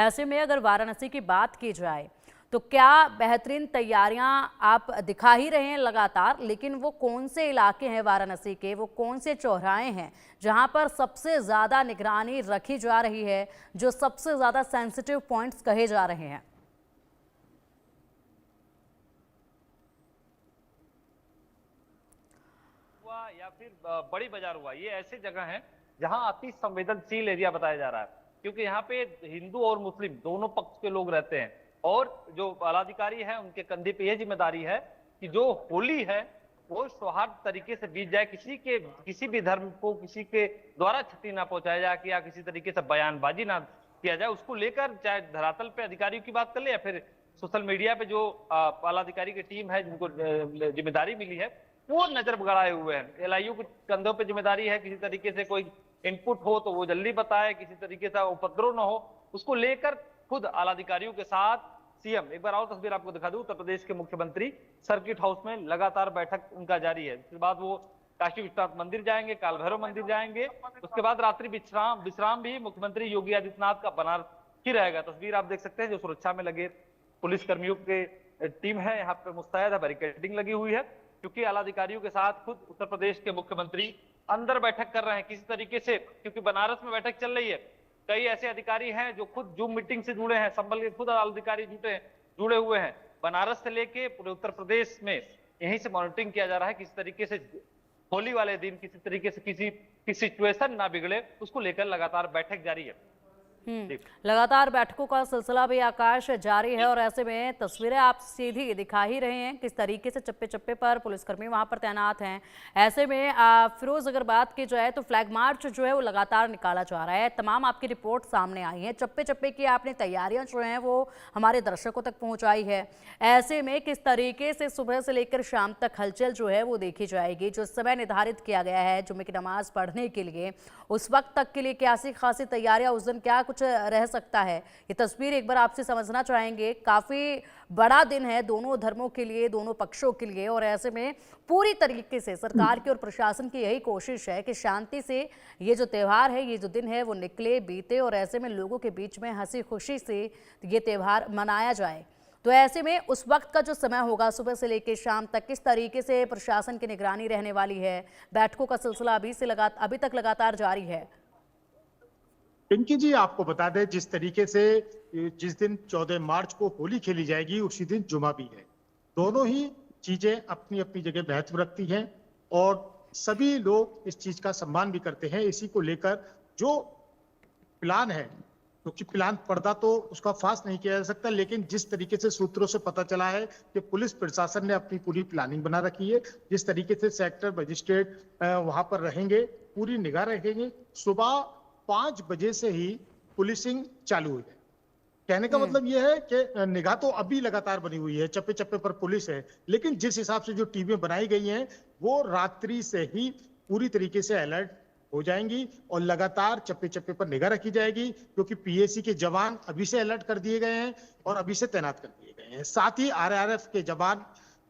ऐसे में अगर वाराणसी की बात की जाए तो क्या बेहतरीन तैयारियां आप दिखा ही रहे हैं लगातार, लेकिन वो कौन से इलाके हैं वाराणसी के, वो कौन से चौराहे हैं जहां पर सबसे ज्यादा निगरानी रखी जा रही है, जो सबसे ज्यादा सेंसिटिव पॉइंट्स कहे जा रहे हैं? हुआ या फिर बड़ी बाजार हुआ, ये ऐसे जगह हैं जहां अति संवेदनशील एरिया बताया जा रहा है, क्योंकि यहाँ पे हिंदू और मुस्लिम दोनों पक्ष के लोग रहते हैं। और जो पदाधिकारी है उनके कंधे पे यह जिम्मेदारी है कि जो होली है वो सौहार्द तरीके से बीत जाए, किसी भी धर्म को किसी के द्वारा क्षति ना पहुंचाया जाए या किसी तरीके से बयानबाजी ना किया जाए। उसको लेकर चाहे धरातल पे अधिकारियों की बात कर ले या फिर सोशल मीडिया पे जो पदाधिकारी की टीम है जिनको जिम्मेदारी मिली है वो नजर गड़ाए हुए हैं। एलआईयू के कंधों पे जिम्मेदारी है, किसी तरीके से कोई इनपुट हो तो वो जल्दी बताए, किसी तरीके से उपद्रव न हो, उसको लेकर खुद आलाधिकारियों के साथ सीएम, एक बार और तस्वीर आपको दिखा दूं, उत्तर प्रदेश के मुख्यमंत्री सर्किट हाउस में लगातार बैठक उनका जारी है। उसके बाद वो काशी विश्वनाथ मंदिर जाएंगे, काल भैरव मंदिर जाएंगे, उसके बाद रात्रि विश्राम भी मुख्यमंत्री योगी आदित्यनाथ का बनारस ही रहेगा। तस्वीर आप देख सकते हैं, जो सुरक्षा में लगे पुलिस कर्मियों के टीम है यहाँ पे मुस्तैद है, बैरिकेडिंग लगी हुई है, क्योंकि आलाधिकारियों के साथ खुद उत्तर प्रदेश के मुख्यमंत्री अंदर बैठक कर रहे हैं किसी तरीके से, क्योंकि बनारस में बैठक चल रही है। कई ऐसे अधिकारी हैं जो खुद जूम मीटिंग से जुड़े हैं, संभल के खुद अधिकारी जुड़े हुए हैं। बनारस से लेके पूरे उत्तर प्रदेश में यहीं से मॉनिटरिंग किया जा रहा है, किसी तरीके से होली वाले दिन किसी तरीके से किसी सिचुएशन ना बिगड़े, उसको लेकर लगातार बैठक जारी है। लगातार बैठकों का सिलसिला भी आकाश जारी है और ऐसे में तस्वीरें आप सीधी दिखा ही रहे हैं किस तरीके से चप्पे चप्पे पर पुलिसकर्मी वहां पर तैनात हैं। ऐसे में फिरोज, अगर बात की जाए तो फ्लैग मार्च जो है वो लगातार निकाला जा रहा है, तमाम आपकी रिपोर्ट सामने आई है, चप्पे चप्पे की आपने तैयारियां जो हैं वो हमारे दर्शकों तक पहुंचाई है। ऐसे में किस तरीके से सुबह से लेकर शाम तक हलचल जो है वो देखी जाएगी? जो समय निर्धारित किया गया है जुम्मे की नमाज पढ़ने के लिए, उस वक्त तक के लिए क्या खासी तैयारियां, उस दिन क्या कुछ रह सकता है? ये तस्वीर एक बार आपसे समझना चाहेंगे। काफी बड़ा दिन है दोनों धर्मों के लिए, दोनों पक्षों के लिए, और ऐसे में पूरी तरीके से सरकार की और प्रशासन की यही कोशिश है कि शांति से ये जो त्यौहार है, ये जो दिन है वो निकले, बीते, और ऐसे में लोगों के बीच में हंसी खुशी से ये त्यौहार मनाया जाए। तो ऐसे में उस वक्त का जो समय होगा सुबह से लेकर शाम तक, किस तरीके से प्रशासन की निगरानी रहने वाली है? बैठकों का सिलसिला अभी तक लगातार जारी है। पिंकी जी, आपको बता दें जिस तरीके से जिस दिन 14 मार्च को होली खेली जाएगी उसी दिन जुमा भी है। दोनों ही चीजें अपनी अपनी जगह महत्व रखती हैं और सभी लोग इस चीज का सम्मान भी करते हैं। इसी को लेकर जो प्लान है, क्योंकि प्लान पर्दा तो उसका फास्ट नहीं किया जा सकता, लेकिन जिस तरीके से सूत्रों से पता चला है कि पुलिस प्रशासन ने अपनी पूरी प्लानिंग बना रखी है, जिस तरीके से सेक्टर मजिस्ट्रेट वहां पर रहेंगे, पूरी निगाह रखेंगे। सुबह 5 बजे से ही पुलिसिंग चालू हुई है। कहने का मतलब यह है कि निगाह तो अभी लगातार बनी हुई है, चप्पे चप्पे पर पुलिस है, लेकिन जिस हिसाब से जो टीमें बनाई गई हैं वो रात्रि से ही पूरी तरीके से अलर्ट हो जाएंगी और लगातार चप्पे चप्पे पर निगाह रखी जाएगी, क्योंकि पीएसी के जवान अभी से अलर्ट कर दिए गए हैं और अभी से तैनात कर दिए गए हैं। साथ ही आरआरएफ के जवान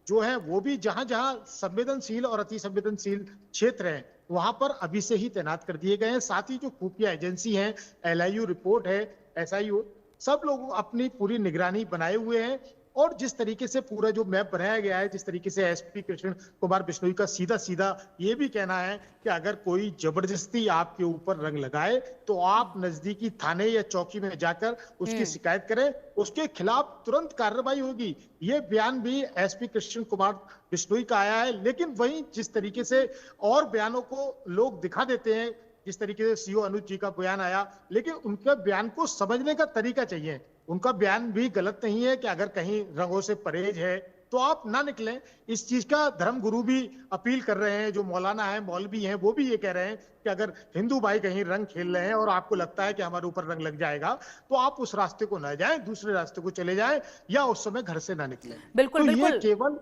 जो है वो भी जहां जहां संवेदनशील और अति संवेदनशील क्षेत्र है वहां पर अभी से ही तैनात कर दिए गए हैं। साथ ही जो खुफिया एजेंसी है, एलआईयू रिपोर्ट है, एसआईयू, सब लोग अपनी पूरी निगरानी बनाए हुए हैं। और जिस तरीके से पूरा जो मैप बनाया गया है, जिस तरीके से एसपी कृष्ण कुमार बिश्नोई का सीधा सीधा ये भी कहना है कि अगर कोई जबरदस्ती आपके ऊपर रंग लगाए तो आप नजदीकी थाने या चौकी में जाकर उसकी शिकायत करें, उसके खिलाफ तुरंत कार्रवाई होगी। ये बयान भी एसपी कृष्ण कुमार बिश्नोई का आया है। लेकिन वहीं जिस तरीके से और बयानों को लोग दिखा देते हैं, जिस तरीके से सीओ अनुज जी का बयान आया, लेकिन उनके बयान को समझने का तरीका चाहिए। उनका बयान भी गलत नहीं है कि अगर कहीं रंगों से परहेज है तो आप ना निकलें। इस चीज का धर्म गुरु भी अपील कर रहे हैं, जो मौलाना है, मौलवी हैं, वो भी ये कह रहे हैं कि अगर हिंदू भाई कहीं रंग खेल रहे हैं और आपको लगता है कि हमारे ऊपर रंग लग जाएगा तो आप उस रास्ते को ना जाएं, दूसरे रास्ते को चले जाएं या उस समय घर से ना निकलें। बिल्कुल, तो बिल्कुल। ये केवल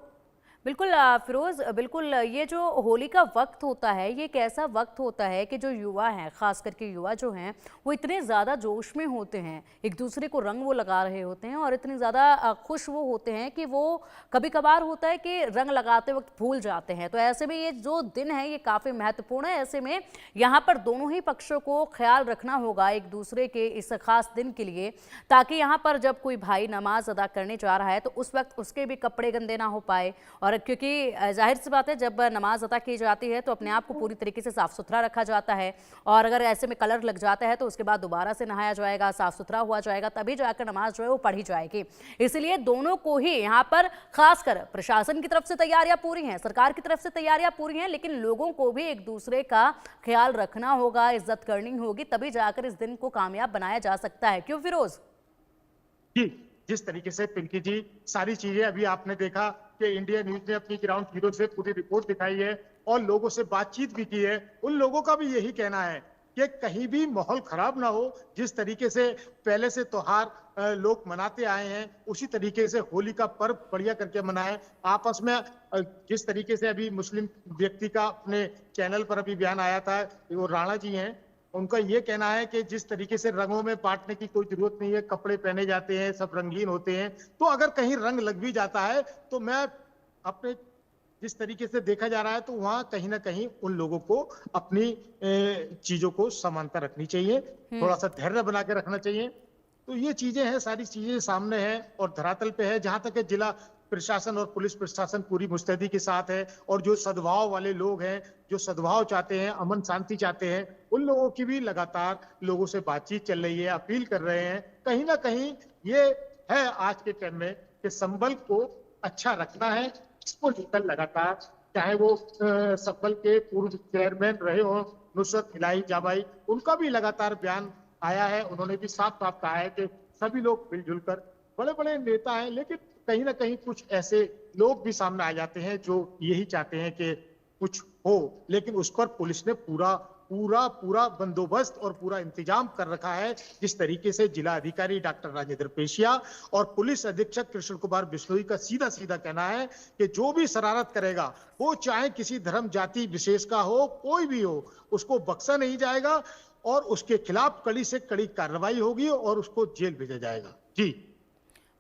बिल्कुल फिरोज, बिल्कुल ये जो होली का वक्त होता है, ये एक ऐसा वक्त होता है कि जो युवा हैं, खास करके युवा जो हैं, वो इतने ज़्यादा जोश में होते हैं, एक दूसरे को रंग वो लगा रहे होते हैं और इतने ज़्यादा खुश वो होते हैं कि वो कभी कभार होता है कि रंग लगाते वक्त भूल जाते हैं। तो ऐसे में ये जो दिन है ये काफ़ी महत्वपूर्ण है। ऐसे में यहाँ पर दोनों ही पक्षों को ख्याल रखना होगा एक दूसरे के इस खास दिन के लिए, ताकि यहाँ पर जब कोई भाई नमाज अदा करने जा रहा है तो उस वक्त उसके भी कपड़े गंदे ना हो पाए। और क्योंकि जाहिर सी बात है, जब नमाज अदा की जाती है तो अपने आप को पूरी तरीके से साफ सुथरा रखा जाता है, और अगर ऐसे में कलर लग जाता है तो उसके बाद दोबारा से नहाया जाएगा, साफ सुथरा हुआ जाएगा, तभी जाकर नमाज जो है वो पढ़ी जाएगी। इसलिए दोनों को ही यहाँ पर खासकर प्रशासन की तरफ से तैयारियां पूरी हैं, सरकार की तरफ से तैयारियां पूरी हैं, लेकिन लोगों को भी एक दूसरे का ख्याल रखना होगा, इज्जत करनी होगी, तभी जाकर इस दिन को कामयाब बनाया जा सकता है। क्यों फिरोज? जी, जिस तरीके से पिंकी जी सारी चीजें अभी आपने देखा कि इंडिया न्यूज ने अपनी ग्राउंड जीरो से पूरी रिपोर्ट दिखाई है और लोगों से बातचीत भी की है, उन लोगों का भी यही कहना है कि कहीं भी माहौल खराब ना हो। जिस तरीके से पहले से त्योहार लोग मनाते आए हैं, उसी तरीके से होली का पर्व बढ़िया करके मनाएं आपस में। जिस तरीके से अभी मुस्लिम व्यक्ति का अपने चैनल पर अभी बयान आया था, वो राणा जी हैं, उनका ये कहना है कि जिस तरीके से रंगों में बांटने की कोई जरूरत नहीं है, कपड़े पहने जाते हैं, सब रंगीन होते हैं, तो अगर कहीं रंग लग भी जाता है तो मैं अपने जिस तरीके से देखा जा रहा है तो वहां कहीं ना कहीं उन लोगों को अपनी चीजों को समानता रखनी चाहिए, थोड़ा सा धैर्य बना के रखना चाहिए। तो ये चीजें हैं, सारी चीजें सामने हैं और धरातल पे है। जहां तक है जिला प्रशासन और पुलिस प्रशासन पूरी मुस्तैदी के साथ है, और जो सद्भाव वाले लोग हैं, जो सद्भाव चाहते हैं, अमन शांति चाहते हैं, उन लोगों की भी लगातार लोगों से बातचीत चल रही है, अपील कर रहे हैं। कहीं ना कहीं ये है आज के टाइम में कि संबल को अच्छा रखना है, इसको लेकर लगातार, चाहे वो संबल के पूर्व चेयरमैन रहे हो नुसरत इलाही जाबाई, उनका भी लगातार बयान आया है। उन्होंने भी साफ साफ कहा है कि सभी लोग मिलजुल कर, बड़े बड़े नेता हैं लेकिन कहीं ना कहीं कुछ ऐसे लोग भी सामने आ जाते हैं जो यही चाहते हैं कि कुछ हो, लेकिन उस पर पुलिस ने पूरा पूरा पूरा बंदोबस्त और पूरा इंतजाम कर रखा है। जिस तरीके से जिला अधिकारी डॉक्टर राजेंद्र पेशिया और पुलिस अधीक्षक कृष्ण कुमार बिश्नोई का सीधा सीधा कहना है कि जो भी शरारत करेगा, वो चाहे किसी धर्म जाति विशेष का हो, कोई भी हो, उसको बख्शा नहीं जाएगा और उसके खिलाफ कड़ी से कड़ी कार्रवाई होगी और उसको जेल भेजा जाएगा। जी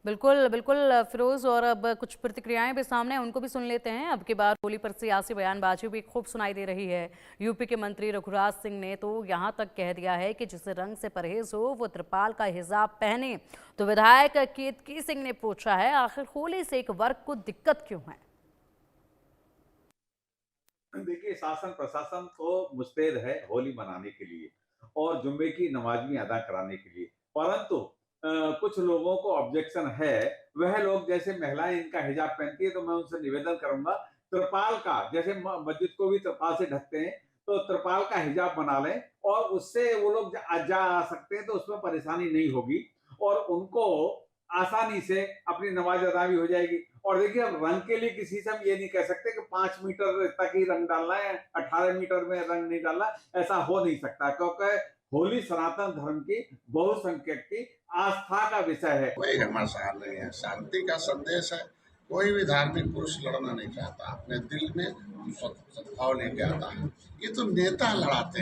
बिल्कुल बिल्कुल फिरोज, और अब कुछ प्रतिक्रियाएं भी सामने हैं, उनको भी सुन लेते हैं। अब की बार होली पर सियासी बयानबाजी भी खूब सुनाई दे रही है। यूपी के मंत्री रघुराज सिंह ने तो यहां तक कह दिया है कि जिसे रंग से परहेज हो वो त्रिपाल का हिजाब पहने। तो विधायक केतकी सिंह ने पूछा है, आखिर होली से एक वर्ग को दिक्कत क्यों है? देखिए, शासन प्रशासन तो मुस्तैद है होली मनाने के लिए और जुम्मे की नमाज भी अदा कराने के लिए, परंतु कुछ लोगों को ऑब्जेक्शन है। वह लोग, जैसे महिलाएं इनका हिजाब पहनती है, तो मैं उनसे निवेदन करूंगा त्रिपाल का, जैसे मस्जिद को भी त्रिपाल से ढकते हैं, तो त्रिपाल का हिजाब बना लें और उससे वो लोग जा आ सकते हैं, तो उसमें परेशानी नहीं होगी और उनको आसानी से अपनी नमाज अदा भी हो जाएगी। और देखिए, अब रंग के लिए किसी से हम ये नहीं कह सकते कि 5 मीटर तक ही रंग डालना है, 18 मीटर में रंग नहीं डालना, ऐसा हो नहीं सकता, क्योंकि होली सनातन धर्म की बहुसंख्यक की आस्था का विषय है। कोई घमासान नहीं है, शांति का संदेश है। कोई भी धार्मिक पुरुष लड़ना नहीं चाहता, अपने दिल में सद्भाव लेके आता है। ये तो नेता लड़ाते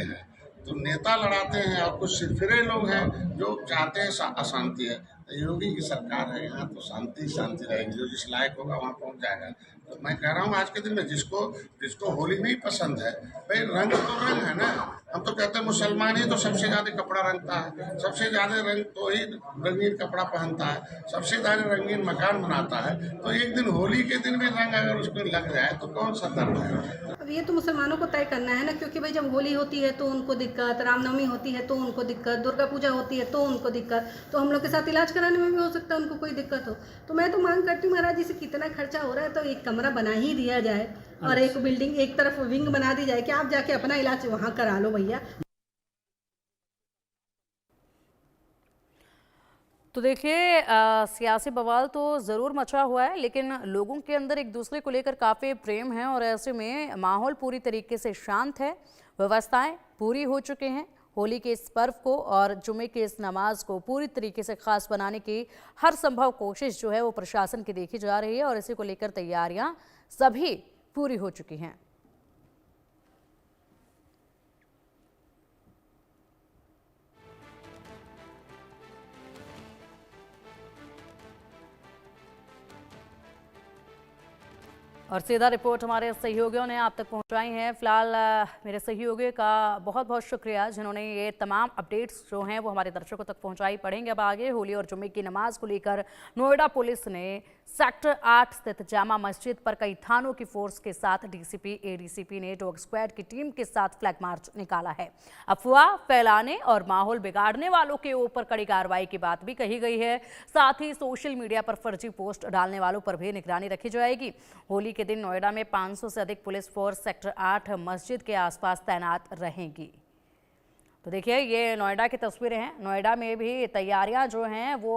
हैं, और कुछ सिरफिरे लोग हैं जो चाहते हैं अशांति है। योगी की सरकार है, यहाँ तो शांति शांति रहेगी, जो जिस लायक होगा वहाँ पहुँच जाएगा। तो मैं कह रहा हूँ आज के दिन में जिसको होली नहीं पसंद है, भाई रंग तो रंग है ना। हम तो कहते हैं मुसलमान ही तो सबसे ज्यादा कपड़ा रंगता है, सबसे ज्यादा रंग तो ही रंगीन कपड़ा पहनता है, सबसे ज्यादा रंगीन मकान बनाता है। तो एक दिन होली के दिन भी रंग अगर उसको लग जाए तो कौन सा धर्म है? अब ये तो मुसलमानों को तय करना है ना, क्योंकि भाई जब होली होती है तो उनको दिक्कत, रामनवमी होती है तो उनको दिक्कत, दुर्गा पूजा होती है तो उनको दिक्कत, तो हम लोग के साथ इलाज कराने में भी हो सकता है उनको कोई दिक्कत हो। तो मैं तो मांग करती हूँ महाराज जी से, कितना खर्चा हो रहा है तो एक कमरा बना ही दिया जाए और एक बिल्डिंग, एक तरफ विंग बना दी जाए कि आप जाके अपना इलाज वहाँ करा लो भैया। तो देखिए, सियासी बवाल तो ज़रूर मचा हुआ है, लेकिन लोगों के अंदर एक दूसरे को लेकर काफ़ी प्रेम है और ऐसे में माहौल पूरी तरीके से शांत है, व्यवस्थाएं पूरी हो चुके हैं। होली के इस पर्व को और जुमे की इस नमाज को पूरी तरीके से खास बनाने की हर संभव कोशिश जो है वो प्रशासन की देखी जा रही है और इसी को लेकर तैयारियां सभी पूरी हो चुकी हैं। और सीधा रिपोर्ट हमारे सहयोगियों ने आप तक पहुंचाई है। फिलहाल मेरे सहयोगियों का बहुत बहुत शुक्रिया जिन्होंने ये तमाम अपडेट्स जो हैं वो हमारे दर्शकों तक पहुंचाई। पढ़ेंगे अब आगे। होली और जुम्मे की नमाज को लेकर नोएडा पुलिस ने सेक्टर 8 स्थित जामा मस्जिद पर कई थानों की फोर्स के साथ डीसीपी एडीसीपी ने डॉग स्क्वाड की टीम के साथ फ्लैग मार्च निकाला है। अफवाह फैलाने और माहौल बिगाड़ने वालों के ऊपर कड़ी कार्रवाई की बात भी कही गई है। साथ ही सोशल मीडिया पर फर्जी पोस्ट डालने वालों पर भी निगरानी रखी जाएगी। होली के दिन नोएडा में 500 से अधिक पुलिस फोर्स सेक्टर 8 मस्जिद के आसपास तैनात रहेंगी। तो देखिए ये नोएडा की तस्वीरें हैं। नोएडा में भी तैयारियां जो हैं वो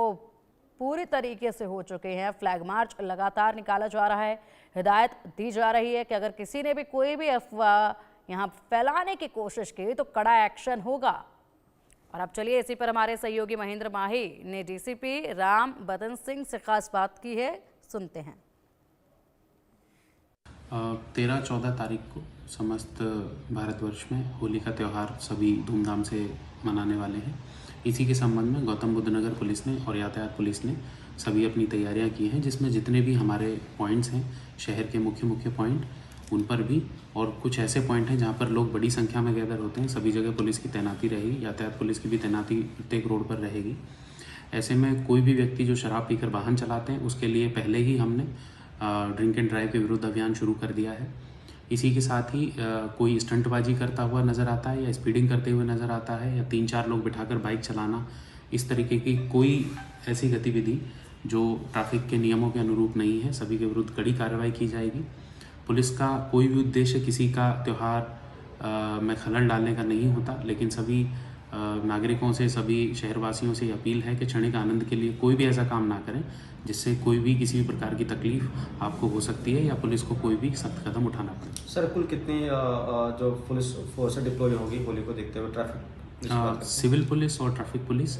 पूरी तरीके से हो चुके हैं। फ्लैग मार्च लगातार निकाला जा रहा है। हिदायत दी जा रही है कि अगर किसी ने भी कोई भी अफवाह यहाँ फैलाने की कोशिश की तो कड़ा एक्शन होगा। और अब चलिए इसी पर हमारे सहयोगी महेंद्र माही ने डीसीपी राम बदन सिंह से खास बात की है, सुनते हैं। 13-14 तारीख को समस्त भारतवर्ष में होली का त्यौहार सभी धूमधाम से मनाने वाले हैं। इसी के संबंध में गौतम बुद्ध नगर पुलिस ने और यातायात पुलिस ने सभी अपनी तैयारियां की हैं, जिसमें जितने भी हमारे पॉइंट्स हैं शहर के मुख्य पॉइंट उन पर भी, और कुछ ऐसे पॉइंट हैं जहां पर लोग बड़ी संख्या में गैदर होते हैं, सभी जगह पुलिस की तैनाती रहेगी। यातायात पुलिस की भी तैनाती प्रत्येक रोड पर रहेगी। ऐसे में कोई भी व्यक्ति जो शराब पीकर वाहन चलाते हैं उसके लिए पहले ही हमने ड्रिंक एंड ड्राइव के विरुद्ध अभियान शुरू कर दिया है। इसी के साथ ही कोई स्टंटबाजी करता हुआ नज़र आता है या स्पीडिंग करते हुए नज़र आता है या 3-4 लोग बिठाकर बाइक चलाना, इस तरीके की कोई ऐसी गतिविधि जो ट्रैफिक के नियमों के अनुरूप नहीं है, सभी के विरुद्ध कड़ी कार्रवाई की जाएगी। पुलिस का कोई भी उद्देश्य किसी का त्यौहार में खलल डालने का नहीं होता, लेकिन सभी नागरिकों से, सभी शहरवासियों से अपील है कि क्षणिक आनंद के लिए कोई भी ऐसा काम ना करें जिससे कोई भी किसी भी प्रकार की तकलीफ आपको हो सकती है या पुलिस को कोई भी सख्त कदम उठाना पड़े। सर कुल कितनी जो पुलिस फोर्स डिप्लॉय होगी होली को देखते हुए ट्रैफिक? सिविल पुलिस और ट्रैफिक पुलिस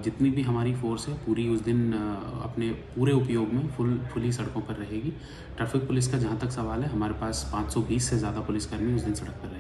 जितनी भी हमारी फोर्स है पूरी उस दिन अपने पूरे उपयोग में फुली सड़कों पर रहेगी। ट्रैफिक पुलिस का जहाँ तक सवाल है, हमारे पास 520 से ज़्यादा पुलिसकर्मी उस दिन सड़क पर रहेंगे।